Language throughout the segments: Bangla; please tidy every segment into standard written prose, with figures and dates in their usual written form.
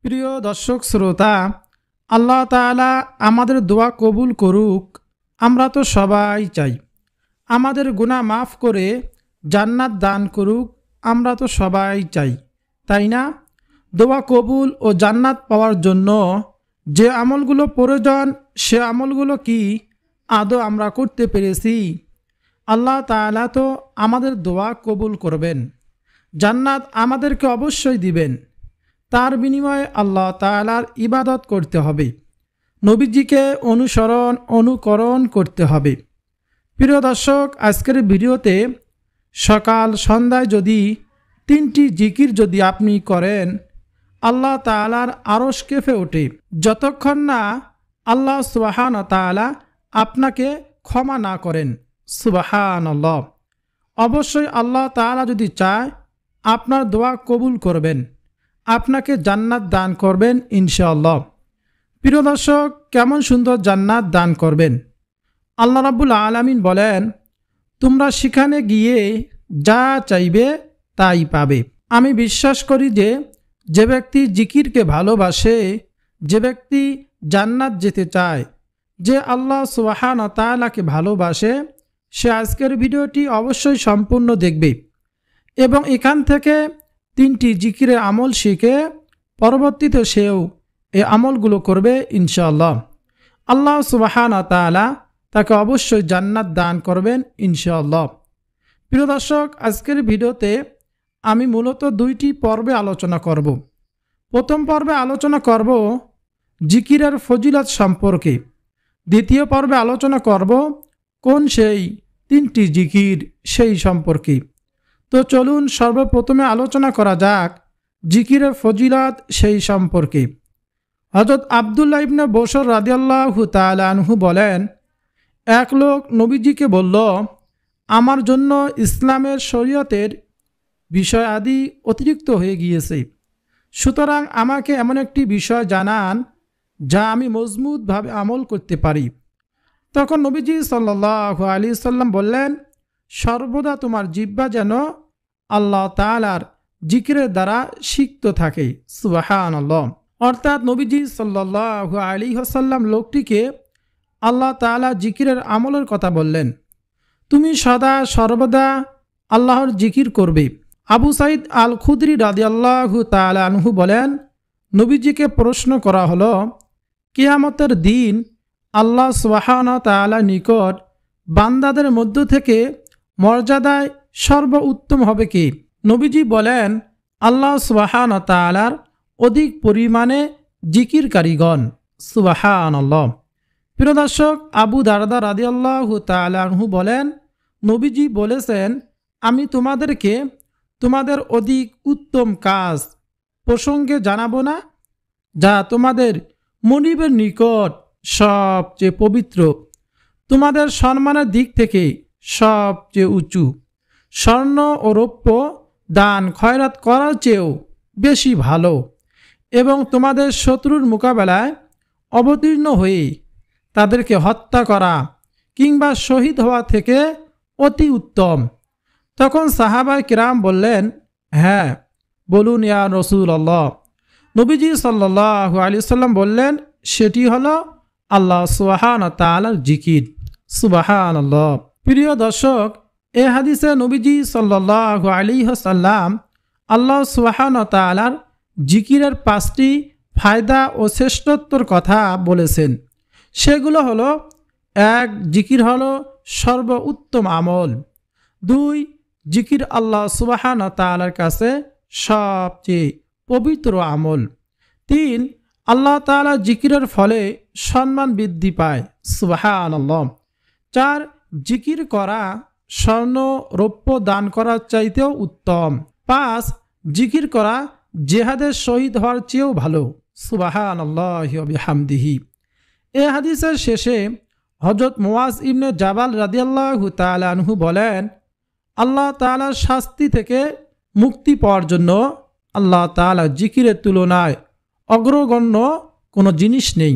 প্রিয় দর্শক শ্রোতা, আল্লাহ তাআলা আমাদের দোয়া কবুল করুক। আমরা তো সবাই চাই আমাদের গুনাহ মাফ করে জান্নাত দান করুক। আমরা তো সবাই চাই, তাই না? দোয়া কবুল ও জান্নাত পাওয়ার জন্য যে আমলগুলো প্রয়োজন, সে আমলগুলো কি আদৌ আমরা করতে পেরেছি? আল্লাহ তাআলা তো আমাদের দোয়া কবুল করবেন, জান্নাত আমাদেরকে অবশ্যই দিবেন। তার বিনিময়ে আল্লাহ তাআলার ইবাদত করতে হবে, নবীজিকে অনুকরণ করতে হবে। প্রিয় দর্শক, আজকের ভিডিওতে সকাল সন্ধ্যায় যদি 3টি জিকির যদি আপনি করেন, আল্লাহ তাআলার আরশ কেঁপে ওঠে, যতক্ষণ না আল্লাহ সুবহানাহু ওয়া তাআলা আপনাকে ক্ষমা না করেন। সুবহানাল্লাহ। অবশ্যই আল্লাহ তাআলা যদি চায় আপনার দোয়া কবুল করবেন, আপনাকে জান্নাত দান করবেন ইনশাআল্লাহ। প্রিয় দর্শক, কেমন সুন্দর জান্নাত দান করবেন! আল্লাহ রাব্বুল আলামিন বলেন, তোমরা সেখানে গিয়ে যা চাইবে তাই পাবে। আমি বিশ্বাস করি যে ব্যক্তি জিকিরকে ভালোবাসে, যে ব্যক্তি জান্নাত যেতে চায়, যে আল্লাহ সুবহানাহু ওয়া তাআলাকে ভালোবাসে, সে আজকের ভিডিওটি অবশ্যই সম্পূর্ণ দেখবে এবং এখান থেকে 3টি জিকিরের আমল শিখে পরবর্তীতে সেও এই আমলগুলো করবে ইনশাআল্লাহ। আল্লাহ সুবহানাহু ওয়া তাআলা তাকে অবশ্যই জান্নাত দান করবেন ইনশাআল্লাহ। প্রিয় দর্শক, আজকের ভিডিওতে আমি মূলত 2টি পর্বে আলোচনা করব। প্রথম পর্বে আলোচনা করব জিকিরের ফজিলত সম্পর্কে, দ্বিতীয় পর্বে আলোচনা করব কোন সেই 3টি জিকির সেই সম্পর্কে। তো চলুন সর্বপ্রথমে আলোচনা করা যাক জিকিরের ফজিলত সেই সম্পর্কে। হযরত আব্দুল্লাহ ইবনে বসর রাদিয়াল্লাহু তাআলা আনহু বলেন, এক লোক নবীজিকে বলল, আমার জন্য ইসলামের শরীয়তের বিষয় আদি অতিরিক্ত হয়ে গিয়েছে, সুতরাং আমাকে এমন একটি বিষয় জানান যা আমি মজবুতভাবে আমল করতে পারি। তখন নবীজি সাল্লাল্লাহু আলাইহি সাল্লাম বললেন, সর্বদা তোমার জিহ্বা যেন আল্লাহ তাআলার জিকিরের দ্বারা সিক্ত থাকে। সুবহানাল্লাহ। অর্থাৎ নবীজি সাল্লাল্লাহু আলাইহি ওয়াসাল্লাম লোকটিকে আল্লাহ তাআলা জিকিরের আমলের কথা বললেন, তুমি সদা সর্বদা আল্লাহর জিকির করবে। আবু সাঈদ আল খুদরি রাদিয়াল্লাহু তাআলা আনহু বলেন, নবীজিকে প্রশ্ন করা হলো, কিয়ামতের দিন আল্লাহ সুবহানাহু ওয়া তাআলার নিকট বান্দাদের মধ্য থেকে মর্যাদায় সর্বোত্তম হবে কে? নবীজি বলেন, আল্লাহ সুবহানাহু ওয়া তাআলার অধিক পরিমাণে জিকিরকারীগণ। সুবহানাল্লাহ। প্রিয় দর্শক, আবু দারদা রাদিয়াল্লাহু তাআলা আনহু বলেন, নবীজি বলেছেন, আমি তোমাদেরকে তোমাদের অধিক উত্তম কাজ প্রসঙ্গে জানাবো না, যা তোমাদের মনিবের নিকট সবচেয়ে পবিত্র, তোমাদের সম্মানের দিক থেকে সবচেয়ে উঁচু, স্বর্ণ ও রৌপ্য দান খয়রাত করার চেয়েও বেশি ভালো, এবং তোমাদের শত্রুর মোকাবেলায় অবতীর্ণ হয়ে তাদেরকে হত্যা করা কিংবা শহীদ হওয়া থেকে অতি উত্তম। তখন সাহাবায়ে কিরাম বললেন, হ্যাঁ, বলুন ইয়া রাসূলুল্লাহ। নবীজি সাল্লাল্লাহু আলাইহি সাল্লাম বললেন, সেটি হলো আল্লাহ সুবহানাহু ওয়া তাআলার জিকির। সুবহানাল্লাহ। প্রিয় দর্শক, এই হাদিসে নবীজি সাল্লাল্লাহু আলাইহি ওয়াসাল্লাম আল্লাহ সুবহানাহু ওয়া তাআলার জিকিরের 5টি ফায়দা ও শ্রেষ্ঠত্বর কথা বলেছেন। সেগুলো হলো, 1. জিকির হলো সর্বোত্তম আমল। 2. জিকির আল্লাহ সুবহানাহু ওয়া তাআলার কাছে সবচেয়ে পবিত্র আমল। 3. আল্লাহ তাআলা জিকিরের ফলে সম্মান বৃদ্ধি পায়। সুবহানাল্লাহ। 4. জিকির করা স্বর্ণ রৌপ্য দান করার চাইতেও উত্তম। 5. জিকির করা জিহাদের শহীদ হওয়ার চেয়েও ভালো। সুবহানাল্লাহি ওয়া বিহামদিহি। এই হাদিসের শেষে হযরত মুআজ ইবনে জাবাল রাদিয়াল্লাহু তাআলা আনহু বলেন, আল্লাহ তাআলার শাস্তি থেকে মুক্তি পাওয়ার জন্য আল্লাহ তাআলা জিকিরের তুলনায় অগ্রগণ্য কোনো জিনিস নেই।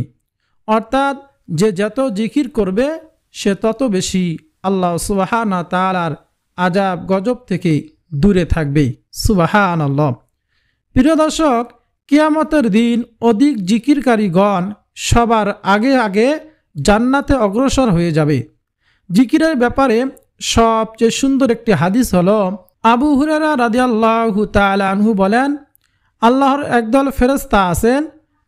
অর্থাৎ যে যত জিকির করবে সে তত বেশি আল্লাহ সুবহানাহু ওয়া তাআলার আযাব গজব থেকে দূরে থাকবে। সুবহানাল্লাহ। প্রিয় দর্শক, কিয়ামতের দিন অধিক জিকিরকারীগণ সবার আগে আগে জান্নাতে অগ্রসর হয়ে যাবে। জিকিরের ব্যাপারে সবচেয়ে সুন্দর একটি হাদিস হলো, আবু হুরায়রা রাদিয়াল্লাহু তাআলা আনহু বলেন, আল্লাহর একদল ফেরেশতা আছেন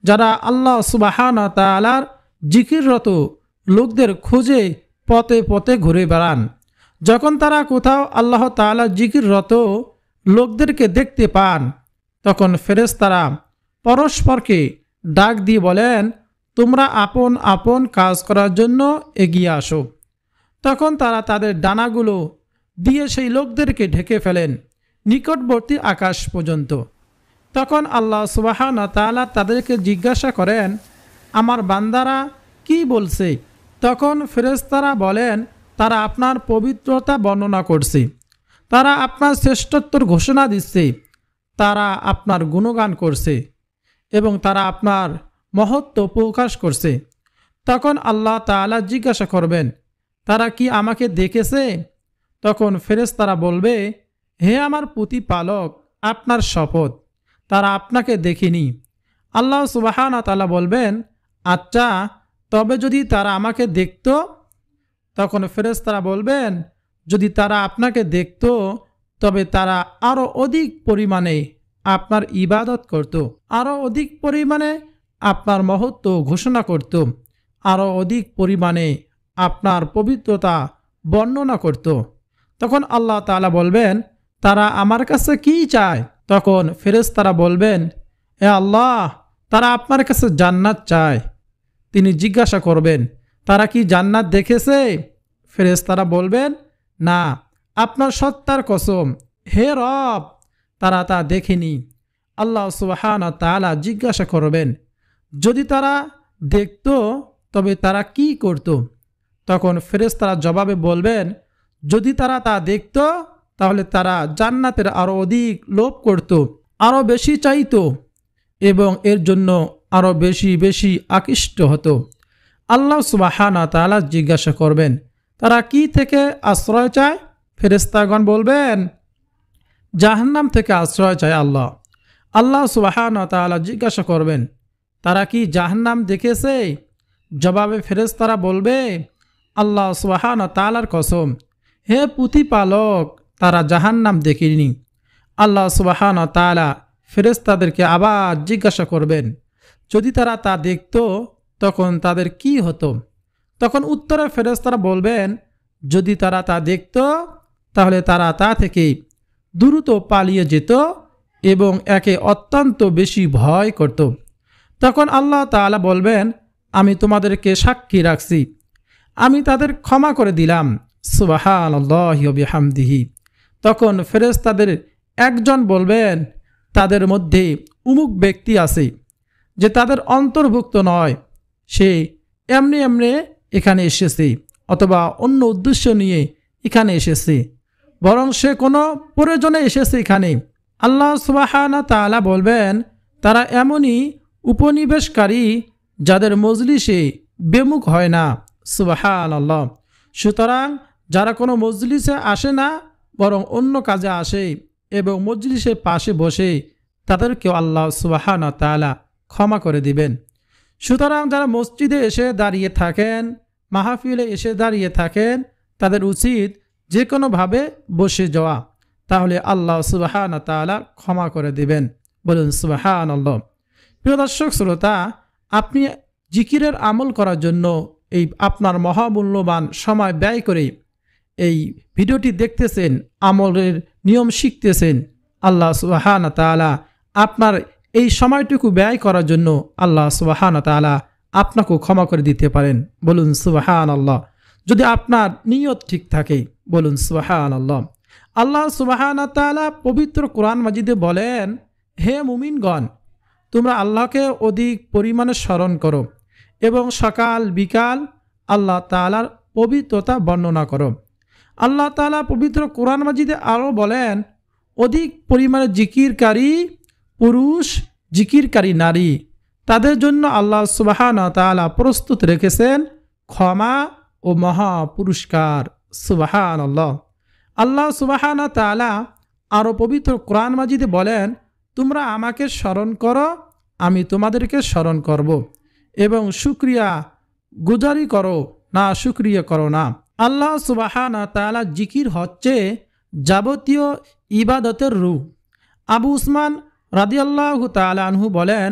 যারা আল্লাহ সুবহানাহু ওয়া তাআলার জিকিররত লোকদের খোঁজে পথে পথে ঘুরে বেড়ান। যখন তারা কোথাও আল্লাহ তাআলার জিকিররত লোকদেরকে দেখতে পান, তখন ফেরেশতারা পরস্পরকে ডাক দিয়ে বলেন, তোমরা আপন আপন কাজ করার জন্য এগিয়ে আসো। তখন তারা তাদের ডানাগুলো দিয়ে সেই লোকদেরকে ঢেকে ফেলেন নিকটবর্তী আকাশ পর্যন্ত। তখন আল্লাহ সুবহানাহু ওয়া তাআলা তাদেরকে জিজ্ঞাসা করেন, আমার বান্দারা কি বলছে? তখন ফেরেশতারা বলেন, তারা আপনার পবিত্রতা বর্ণনা করছে, তারা আপনার শ্রেষ্ঠত্বর ঘোষণা দিচ্ছে, তারা আপনার গুণগান করছে এবং তারা আপনার মহত্ব প্রকাশ করছে। তখন আল্লাহ তাআলা জিজ্ঞাসা করবেন, তারা কি আমাকে দেখেছে? তখন ফেরেশতারা বলবে, হে আমার প্রতিপালক, আপনার শপথ, তারা আপনাকে দেখেনি। আল্লাহ সুবহানাহু ওয়া তাআলা বলবেন, আচ্ছা, তবে যদি তারা আমাকে দেখত? তখন ফেরেশতারা বলবেন, যদি তারা আপনাকে দেখত তবে তারা আরও অধিক পরিমাণে আপনার ইবাদত করত, আরও অধিক পরিমাণে আপনার মহত্ব ঘোষণা করত, আরও অধিক পরিমাণে আপনার পবিত্রতা বর্ণনা করত। তখন আল্লাহ তাআলা বলবেন, তারা আমার কাছে কি চায়? তখন ফেরেশতারা বলবেন, এ আল্লাহ, তারা আপনার কাছে জান্নাত চায়। তিনি জিজ্ঞাসা করবেন, তারা কি জান্নাত দেখেছে? ফেরেশতারা বলবেন, না, আপনার সত্তার কসম, হে রব, তারা তা দেখেনি। আল্লাহ সুবহানাহু ওয়া তাআলা জিজ্ঞাসা করবেন, যদি তারা দেখত তবে তারা কি করত? তখন ফেরেশতারা জবাবে বলবেন, যদি তারা তা দেখত তাহলে তারা জান্নাতের আরও অধিক লোভ করত, আরও বেশি চাইতো এবং এর জন্য আরও বেশি বেশি আকৃষ্ট হতো। আল্লাহ সুবহানাহু ওয়া তাআলা জিজ্ঞাসা করবেন, তারা কি থেকে আশ্রয় চায়? ফেরেশতাগণ বলবেন, জাহান্নাম থেকে আশ্রয় চায় আল্লাহ। আল্লাহ সুবহানাহু ওয়া তাআলা জিজ্ঞাসা করবেন, তারা কি জাহান্নাম দেখেছে? জবাবে ফেরেশতারা বলবে, আল্লাহ সুবহানাহু ওয়া তাআলার কসম, হে প্রতিপালক, তারা জাহান্নাম দেখেনি। আল্লাহ সুবহানাহু ওয়া তাআলা ফেরেশতাদেরকে আবার জিজ্ঞাসা করবেন, যদি তারা তা দেখত তখন তাদের কি হতো? তখন উত্তরে ফেরেশতারা বলবেন, যদি তারা তা দেখত তাহলে তারা তা থেকে দ্রুত পালিয়ে যেত এবং একে অত্যন্ত বেশি ভয় করত। তখন আল্লাহ তাআলা বলবেন, আমি তোমাদেরকে সাক্ষী রাখছি, আমি তাদের ক্ষমা করে দিলাম। সুবহানাল্লাহি ওয়া বিহামদিহি। তখন ফেরেশতাদের একজন বলবেন, তাদের মধ্যে উমুক ব্যক্তি আছে যে তাদের অন্তর্ভুক্ত নয়, সে এমনি এমনি এখানে এসেছে অথবা অন্য উদ্দেশ্য নিয়ে এখানে এসেছে, বরং সে কোনো প্রয়োজনে এসেছে এখানে। আল্লাহ সুবহানাহু ওয়া তাআলা বলবেন, তারা এমনই উপনিবেশকারী যাদের মজলিসে বেমুখ হয় না। সুবহানাল্লাহ। সুতরাং যারা কোনো মজলিসে আসে না বরং অন্য কাজে আসে এবং মজলিসের পাশে বসে, তাদেরকেও আল্লাহ সুবহানাহু ওয়া তাআলা ক্ষমা করে দিবেন। সুতরাং যারা মসজিদে এসে দাঁড়িয়ে থাকেন, মাহফিলে এসে দাঁড়িয়ে থাকেন, তাদের উচিত যে কোনোভাবে বসে যাওয়া, তাহলে আল্লাহ সুবহানাহু ওয়া তাআলা ক্ষমা করে দিবেন। বলুন সুবহানাল্লাহ। প্রিয় দর্শক শ্রোতা, আপনি জিকিরের আমল করার জন্য এই আপনার মহামূল্যবান সময় ব্যয় করে এই ভিডিওটি দেখতেছেন, আমলের নিয়ম শিখতেছেন। আল্লাহ সুবহানাহু ওয়া তাআলা আপনার এই সময়টুকু ব্যয় করার জন্য আল্লাহ সুবহানাহু ওয়া তাআলা আপনাকেও ক্ষমা করে দিতে পারেন। বলুন সুবহানাল্লাহ। যদি আপনার নিয়ত ঠিক থাকে, বলুন সুবহানাল্লাহ। আল্লাহ সুবহানাহু ওয়া তাআলা পবিত্র কোরআন মাজিদে বলেন, হে মুমিনগণ, তোমরা আল্লাহকে অধিক পরিমাণে স্মরণ করো এবং সকাল বিকাল আল্লাহ তাআলার পবিত্রতা বর্ণনা করো। আল্লাহ তাআলা পবিত্র কোরআন মাজিদে আরও বলেন, অধিক পরিমাণে জিকিরকারী পুরুষ, জিকিরকারী নারী, তাদের জন্য আল্লাহ সুবহানাহু ওয়া তাআলা প্রস্তুত রেখেছেন ক্ষমা ও মহা পুরস্কার। সুবহানাল্লাহ। আল্লাহ সুবহানাহু ওয়া তাআলা আরও পবিত্র কোরআন মাজিদে বলেন, তোমরা আমাকে স্মরণ করো আমি তোমাদেরকে স্মরণ করব এবং শুকরিয়া গুজারি করো না, শুকরিয়া করো না। আল্লাহ সুবহানাহু ওয়া তাআলা জিকির হচ্ছে যাবতীয় ইবাদতের রূহ। আবু উসমান রাদিয়াল্লাহু তাআলা আনহু বলেন,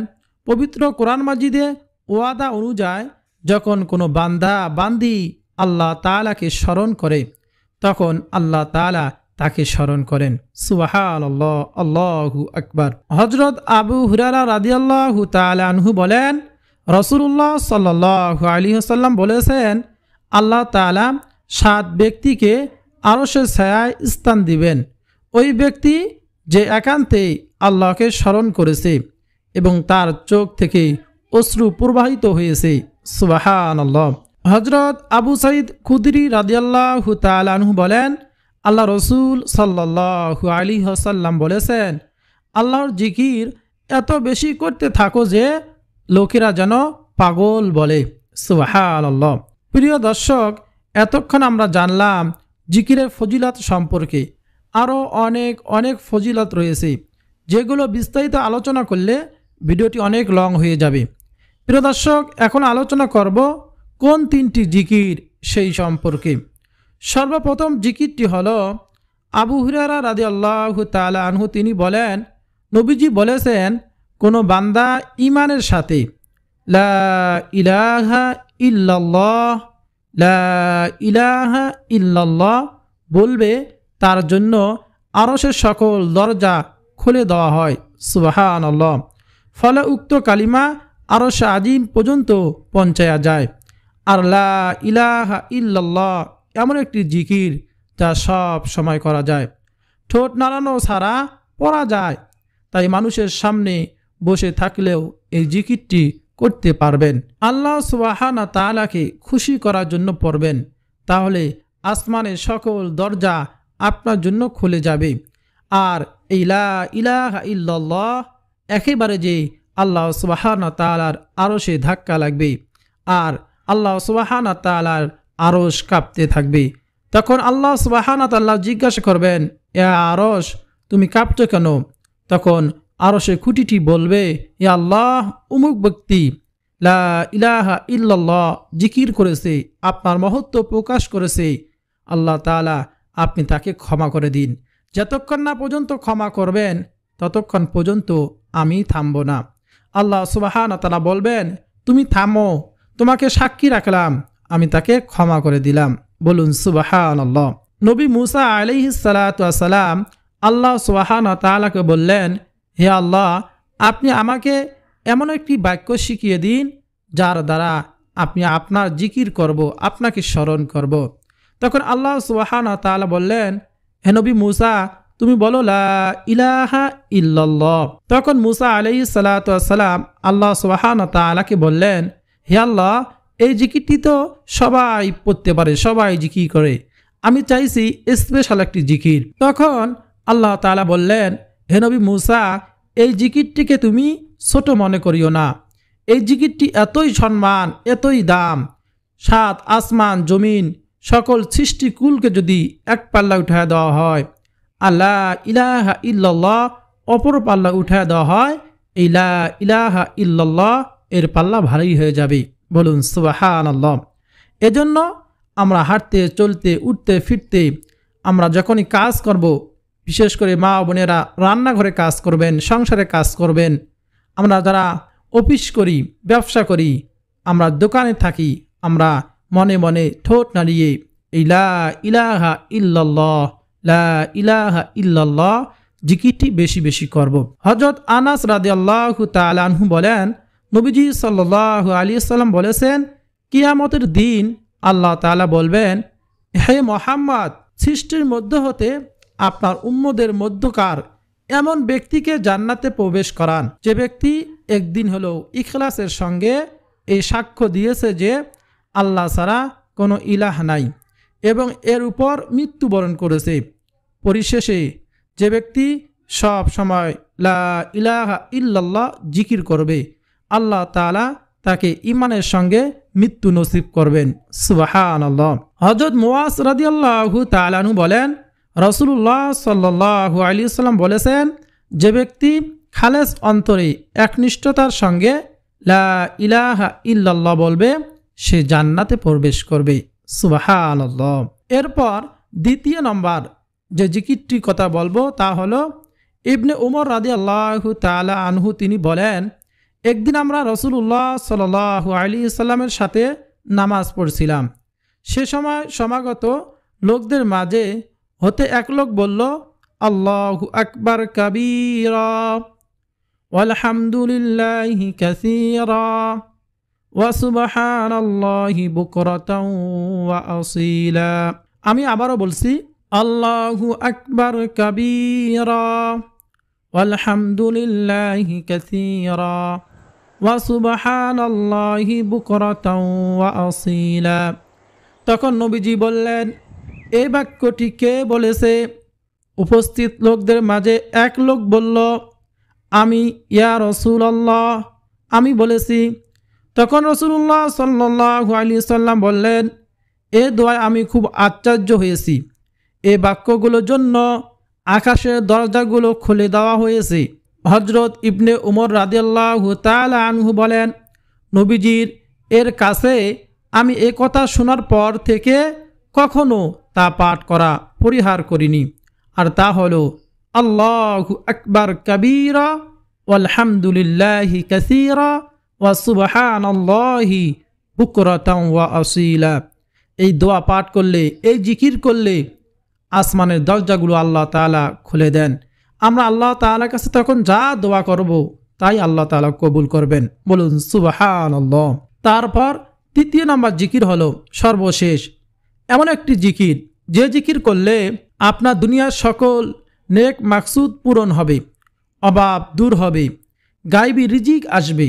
পবিত্র কোরআন মাজিদে ওয়াদা অনুযায়ী যখন কোনো বান্দা বান্দি আল্লাহ তাআলাকে স্মরণ করে তখন আল্লাহ তাআলা তাকে স্মরণ করেন। সুবহানাল্লাহ, আল্লাহু আকবার। হযরত আবু হুরায়রা রাদিয়াল্লাহু তাআলা আনহু বলেন, রাসূলুল্লাহ সাল্লাল্লাহু আলাইহি ওয়াসাল্লাম বলেছেন, আল্লাহ তাআলা 7 ব্যক্তিকে আরশের ছায়ায় স্থান দিবেন। ওই ব্যক্তি যে একান্তে আল্লাহকে স্মরণ করেছে এবং তার চোখ থেকে অশ্রু প্রবাহিত হয়েছে। সুবহানাল্লাহ। হযরত আবু সাঈদ খুদরি রাদিয়াল্লাহু তাআলা আনহু বলেন, আল্লাহ রসুল সাল্লাল্লাহু আলাইহি ওয়াসাল্লাম বলেছেন, আল্লাহর জিকির এত বেশি করতে থাকো যে লোকেরা যেন পাগল বলে। সুবহানাল্লাহ। প্রিয় দর্শক, এতক্ষণ আমরা জানলাম জিকিরের ফজিলত সম্পর্কে। আরও অনেক অনেক ফজিলত রয়েছে, যেগুলো বিস্তারিত আলোচনা করলে ভিডিওটি অনেক লং হয়ে যাবে। প্রিয় দর্শক, এখন আলোচনা করব কোন 3টি জিকির সেই সম্পর্কে। সর্বপ্রথম জিকিরটি হলো আবু হুরায়রা রাদিয়াল্লাহু তাআলা আনহু, তিনি বলেন, নবীজি বলেছেন, কোনো বান্দা ঈমানের সাথে লা ইলাহা ইল্লাল্লাহ লা ইলাহা ইল্লাল্লাহ বলবে, তার জন্য আরশের সকল দরজা খুলে দেওয়া হয়। সুবহানাল্লাহ। ফলে উক্ত কালিমা আরশে আজিম পর্যন্ত পৌঁছায়া যায়। আর লা ইলাহা ইল্লাল্লাহ এমন একটি জিকির যা সব সময় করা যায়, ঠোঁট নাড়ানো ছাড়া পড়া যায়। তাই মানুষের সামনে বসে থাকলেও এই জিকিরটি করতে পারবেন। আল্লাহ সুবহানাহু ওয়া তাআলাকে খুশি করার জন্য পড়বেন, তাহলে আসমানের সকল দরজা আপনার জন্য খুলে যাবে। আর এই লা ইলাহা ইল্লাল্লাহ একেবারে যে আল্লাহ সুবহানাহু ওয়া তাআলার আরশে ধাক্কা লাগবে আর আল্লাহ সুবহানাহু ওয়া তাআলার আরশ কাঁপতে থাকবে। তখন আল্লাহ সুবহানাহু ওয়া তাআলা জিজ্ঞাসা করবেন, এ আরশ তুমি কাঁপছো কেন? তখন আরশে খুঁটিটি বলবে, হে আল্লাহ, অমুক ব্যক্তি লা ইলাহা ইল্লাল্লাহ জিকির করেছে, আপনার মহত্ব প্রকাশ করেছে। আল্লাহ তাআলা আপনি তাকে ক্ষমা করে দিন। যতক্ষণ না পর্যন্ত ক্ষমা করবেন ততক্ষণ পর্যন্ত আমি থামব না। আল্লাহ সুবহানাহু ওয়া তাআলা বলবেন, তুমি থামো, তোমাকে সাক্ষী রাখলাম, আমি তাকে ক্ষমা করে দিলাম। বলুন সুবহানাল্লাহ। নবী মুসা আলাইহিস সালাতু ওয়াস সালাম আল্লাহ সুবহানাহু ওয়া তাআলাকে বললেন, হে আল্লাহ, আপনি আমাকে এমন একটি বাক্য শিখিয়ে দিন যার দ্বারা আপনি আপনার জিকির করব, আপনাকে স্মরণ করব। তখন আল্লাহ সুবহানাহু ওয়া তাআলা বললেন, হে নবী মুসা, তুমি বলো লা ইলাহা ইল্লাল্লাহ। তখন মুসা আলাইহিস সালাতু ওয়াস সালাম আল্লাহ সুবহানাহু ওয়া তাআলাকে বললেন, হে আল্লাহ, এই জিকিরটি তো সবাই পড়তে পারে, সবাই জিকির করে, আমি চাইছি স্পেশাল একটি জিকির। তখন আল্লাহ তাআলা বললেন, হে নবী মুসা, এই জিকিরটিকে তুমি ছোট মনে করিও না। এই জিকিরটি এতই সম্মান, এতই দাম, 7 আসমান জমিন সকল সৃষ্টিকুলকে যদি এক পাল্লা উঠায় দেওয়া হয়, আল্লাহ ইলাহা ইল্লাল্লাহ অপর পাল্লা উঠায় দেওয়া হয়, এই লা ইলাহা ইল্লাল্লাহ এর পাল্লা ভারী হয়ে যাবে। বলুন সুবহানাল্লাহ। এজন্য আমরা হাঁটতে চলতে উঠতে ফিরতে আমরা যখনই কাজ করব, বিশেষ করে মা বোনেরা রান্নাঘরে কাজ করবেন, সংসারে কাজ করবেন, আমরা যারা অফিস করি, ব্যবসা করি, আমরা দোকানে থাকি, আমরা মনে মনে ঠোঁট নাড়িয়ে এই লা ইলাহা ইল্লাল্লাহ লা ইলাহা ইল্লাল্লাহ জিকিরটি বেশি বেশি করব। হযরত আনাস রাদিয়াল্লাহু তাআলা আনহু বলেন, নবীজি সাল্লাল্লাহু আলাইহি ওয়াসাল্লাম বলেছেন, কিয়ামতের দিন আল্লাহ তাআলা বলবেন, হে মুহাম্মদ, সৃষ্টির মধ্য হতে আপনার উম্মদের মধ্যকার এমন ব্যক্তিকে জান্নাতে প্রবেশ করান যে ব্যক্তি একদিন হলেও ইখলাসের সঙ্গে এই সাক্ষ্য দিয়েছে যে আল্লাহ ছাড়া কোনো ইলাহ নাই এবং এর উপর মৃত্যুবরণ করেছে। পরিশেষে যে ব্যক্তি সব সময় লা ইলাহা ইল্লাল্লাহ জিকির করবে, আল্লাহ তাআলা তাকে ঈমানের সঙ্গে মৃত্যু নসিব করবেন। সুবহানাল্লাহ। হযরত মুআজ রাদিয়াল্লাহু তাআলা আনহু বলেন, রাসূলুল্লাহ সাল্লাল্লাহু আলাইহি ওয়াসাল্লাম বলেছেন, যে ব্যক্তি খালেস অন্তরে একনিষ্ঠতার সঙ্গে লা ইলাহা ইল্লাল্লাহ বলবে, সে জান্নাতে প্রবেশ করবে। সুবহানাল্লাহ। এরপর দ্বিতীয় নম্বর যে জিকিরটির কথা বলবো তা হলো ইবনে উমর রাদিয়াল্লাহু তাআলা আনহু তিনি বলেন, একদিন আমরা রাসূলুল্লাহ সাল্লাল্লাহু আলাইহি সাল্লামের সাথে নামাজ পড়ছিলাম। সে সময় সমাগত লোকদের মাঝে হতে এক লোক বলল, আল্লাহু আকবার কাবীরা ওয়ালহামদুলিল্লাহি কাসীরা ওয়া সুবহানাল্লাহি বুকরাতাও ওয়া আসীলা। আমি আবারও বলছি, আল্লাহু আকবার কাবীরা ওয়ালহামদুলিল্লাহি কাসীরা ওয়া সুবহানাল্লাহি বুকরাতাও ওয়া আসীলা। তখন নবীজি বললেন, এই বাক্যটি কে বলেছে? উপস্থিত লোকদের মাঝে এক লোক বলল, আমি ইয়া রাসূলুল্লাহ, আমি বলেছি। তখন রাসূলুল্লাহ সাল্লাল্লাহু আলাইহি সাল্লাম বললেন, এ দোয়ায় আমি খুব আশ্চর্য হয়েছি। এ বাক্যগুলোর জন্য আকাশের দরজাগুলো খুলে দেওয়া হয়েছে। হযরত ইবনে উমর রাদিয়াল্লাহু তাআলা আনহু বলেন, নবীজির এর কাছে আমি এ কথা শোনার পর থেকে কখনো তা পাঠ করা পরিহার করিনি। আর তা হলো আল্লাহু আকবার কাবীরা ওয়ালহামদুলিল্লাহি কাসীরা ওয়া সুবহানাল্লাহি বুকরাতাও ওয়া আসীলা। এই দোয়া পাঠ করলে, এই জিকির করলে আসমানের দরজাগুলো আল্লাহ তাআলা খুলে দেন। আমরা আল্লাহ তাআলার কাছে তখন যা দোয়া করব তাই আল্লাহ তাআলা কবুল করবেন। বলুন সুবহানাল্লাহ। তারপর তৃতীয় নম্বর জিকির হলো সর্বশেষ এমন একটি জিকির, যে জিকির করলে আপনার দুনিয়ার সকল নেক মাকসুদ পূরণ হবে, অভাব দূর হবে, গায়বী রিজিক আসবে।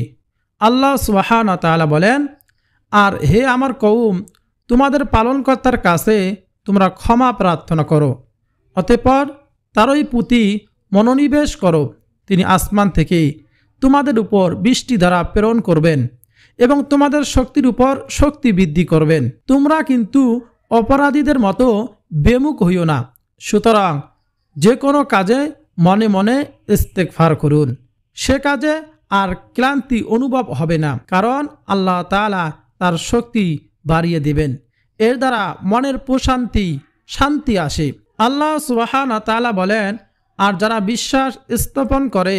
আল্লাহ সুবহানাহু ওয়া তাআলা বলেন, আর হে আমার কওম, তোমাদের পালনকর্তার কাছে তোমরা ক্ষমা প্রার্থনা করো, অতঃপর তারই প্রতি মনোনিবেশ করো। তিনি আসমান থেকে তোমাদের উপর বৃষ্টি দ্বারা প্রেরণ করবেন এবং তোমাদের শক্তির উপর শক্তি বৃদ্ধি করবেন। তোমরা কিন্তু অপরাধীদের মতো বেমুখ হইও না। সুতরাং যে কোনো কাজে মনে মনে ইস্তেগফার করুন, সে কাজে আর ক্লান্তি অনুভব হবে না, কারণ আল্লাহ তাআলা তার শক্তি বাড়িয়ে দেবেন। এর দ্বারা মনের প্রশান্তি, শান্তি আসে। আল্লাহ সুবহানাহু ওয়া তাআলা বলেন, আর যারা বিশ্বাস স্থাপন করে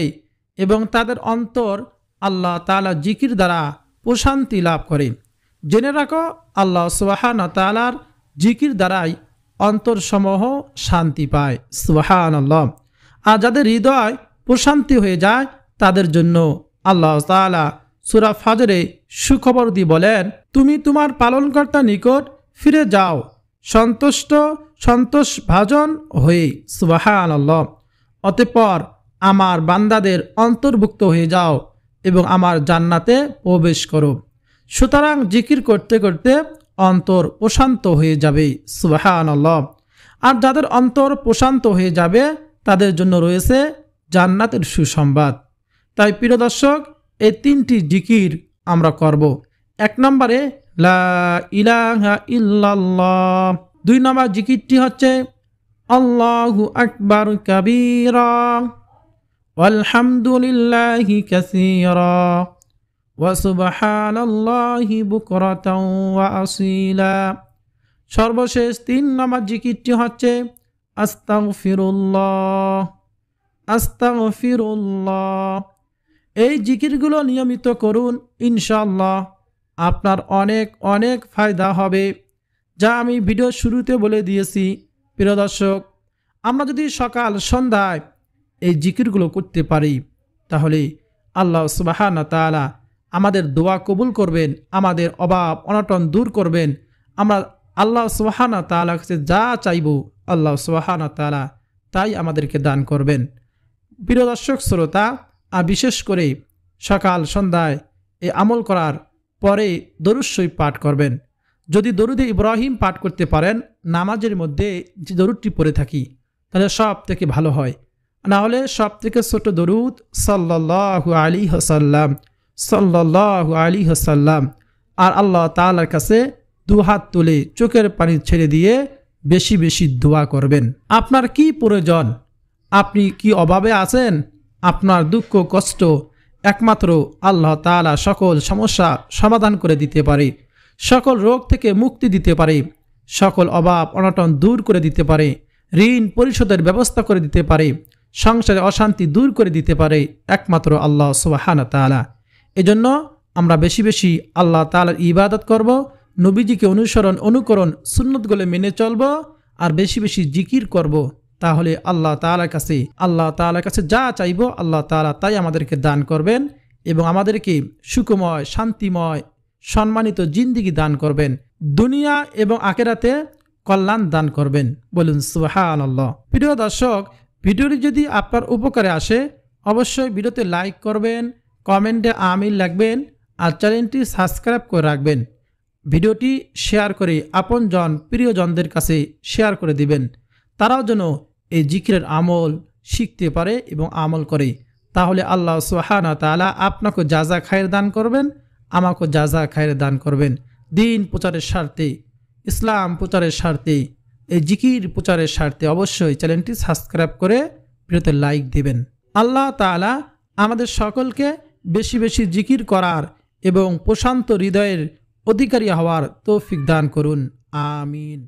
এবং তাদের অন্তর আল্লাহ তাআলা জিকির দ্বারা প্রশান্তি লাভ করে। জেনে রাখো, আল্লাহ সুবহানাহু ওয়া তাআলার জিকির দ্বারাই অন্তরসমূহ শান্তি পায়। সুবহানাল্লাহ। আর যাদের হৃদয় প্রশান্তি হয়ে যায় তাদের জন্য আল্লাহ তাআলা সূরা ফাজরে সুখবর দিয়ে বলেন, তুমি তোমার পালনকর্তার নিকট ফিরে যাও সন্তোষভাজন হয়ে। সুবহানাল্লাহ। অতঃপর আমার বান্দাদের অন্তর্ভুক্ত হয়ে যাও এবং আমার জান্নাতে প্রবেশ করো। সুতরাং জিকির করতে করতে অন্তর প্রশান্ত হয়ে যাবে। সুবহানাল্লাহ। আর যাদের অন্তর প্রশান্ত হয়ে যাবে তাদের জন্য রয়েছে জান্নাতের সুসংবাদ। তাই প্রিয় দর্শক, এই তিনটি জিকির আমরা করব। এক নম্বরে লা ইলাহা ইল্লাল্লাহ। দুই নম্বর জিকিরটি হচ্ছে আল্লাহু আকবার কাবীরা ওয়ালহামদুলিল্লাহি কাসীরা ওয়া সুবহানাল্লাহি বুকরাতাও ওয়া আসীলা। সর্বশেষ তিন নম্বর জিকিরটি হচ্ছে আস্তাগফিরুল্লাহ, আস্তাগফিরুল্লাহ। এই জিকিরগুলো নিয়মিত করুন, ইনশাআল্লাহ আপনার অনেক অনেক ফায়দা হবে, যা আমি ভিডিও শুরুতে বলে দিয়েছি। প্রিয় দর্শক, আমরা যদি সকাল সন্ধ্যায় এই জিকিরগুলো করতে পারি তাহলে আল্লাহ সুবহানাহু ওয়া তাআলা আমাদের দোয়া কবুল করবেন, আমাদের অভাব অনটন দূর করবেন। আমরা আল্লাহ সুবহানাহু ওয়া তাআলার কাছে যা চাইব আল্লাহ সুবহানাহু ওয়া তাআলা তাই আমাদেরকে দান করবেন। প্রিয় দর্শক শ্রোতা, আর বিশেষ করে সকাল সন্ধ্যায় এই আমল করার পরে দরুদ শরীফ পাঠ করবেন। যদি দরুদে ইব্রাহিম পাঠ করতে পারেন, নামাজের মধ্যে যে দরুদটি পড়ে থাকি, তাহলে সব থেকে ভালো হয়। না হলে সব থেকে ছোট দরুদ সাল্লাল্লাহু আলাইহি ওয়াসাল্লাম, সাল্লাল্লাহু আলাইহি ওয়াসাল্লাম। আর আল্লাহ তাআলার কাছে দুহাত তুলে চোখের পানি ছেড়ে দিয়ে বেশি বেশি দোয়া করবেন। আপনার কি প্রয়োজন? আপনি কি অভাবে আছেন? আপনার দুঃখ কষ্ট একমাত্র আল্লাহ তাআলা সকল সমস্যা সমাধান করে দিতে পারে, সকল রোগ থেকে মুক্তি দিতে পারে, সকল অভাব অনটন দূর করে দিতে পারে, ঋণ পরিশোধের ব্যবস্থা করে দিতে পারে, সংসারে অশান্তি দূর করে দিতে পারে একমাত্র আল্লাহ সুবহানাহু ওয়া তাআলা। এজন্য আমরা বেশি বেশি আল্লাহ তাআলার ইবাদত করব, নবীজিকে অনুকরণ সুন্নতগুলো মেনে চলব, আর বেশি বেশি জিকির করব। তাহলে আল্লাহ তাআলার কাছে যা চাইব আল্লাহ তাআলা তাই আমাদেরকে দান করবেন এবং আমাদেরকে সুখময়, শান্তিময়, সম্মানিত জিন্দেগি দান করবেন, দুনিয়া এবং আখিরাতে কল্যাণ দান করবেন। বলুন সুবহানাল্লাহ। প্রিয় দর্শক, ভিডিওটি যদি আপনার উপকারে আসে অবশ্যই ভিডিওতে লাইক করবেন, কমেন্টে আমিন লিখবেন, আর চ্যানেলটি সাবস্ক্রাইব করে রাখবেন। ভিডিওটি শেয়ার করে আপনজন প্রিয়জনদের কাছে শেয়ার করে দিবেন, তারাও যেন এই জিকিরের আমল শিখতে পারে এবং আমল করে। তাহলে আল্লাহ সুবহানাহু ওয়া তাআলা আপনাকে জাযা খায়ের দান করবেন, আমাকে জাযা খায়ের দান করবেন। দিন প্রচারের স্বার্থে, ইসলাম প্রচারের স্বার্থে, এই জিকির প্রচারের স্বার্থে অবশ্যই চ্যানেলটি সাবস্ক্রাইব করে ভিডিওতে লাইক দিবেন। আল্লাহ তাআলা আমাদের সকলকে বেশি বেশি জিকির করার এবং প্রশান্ত হৃদয়ের অধিকারী হওয়ার তৌফিক দান করুন। আমিন।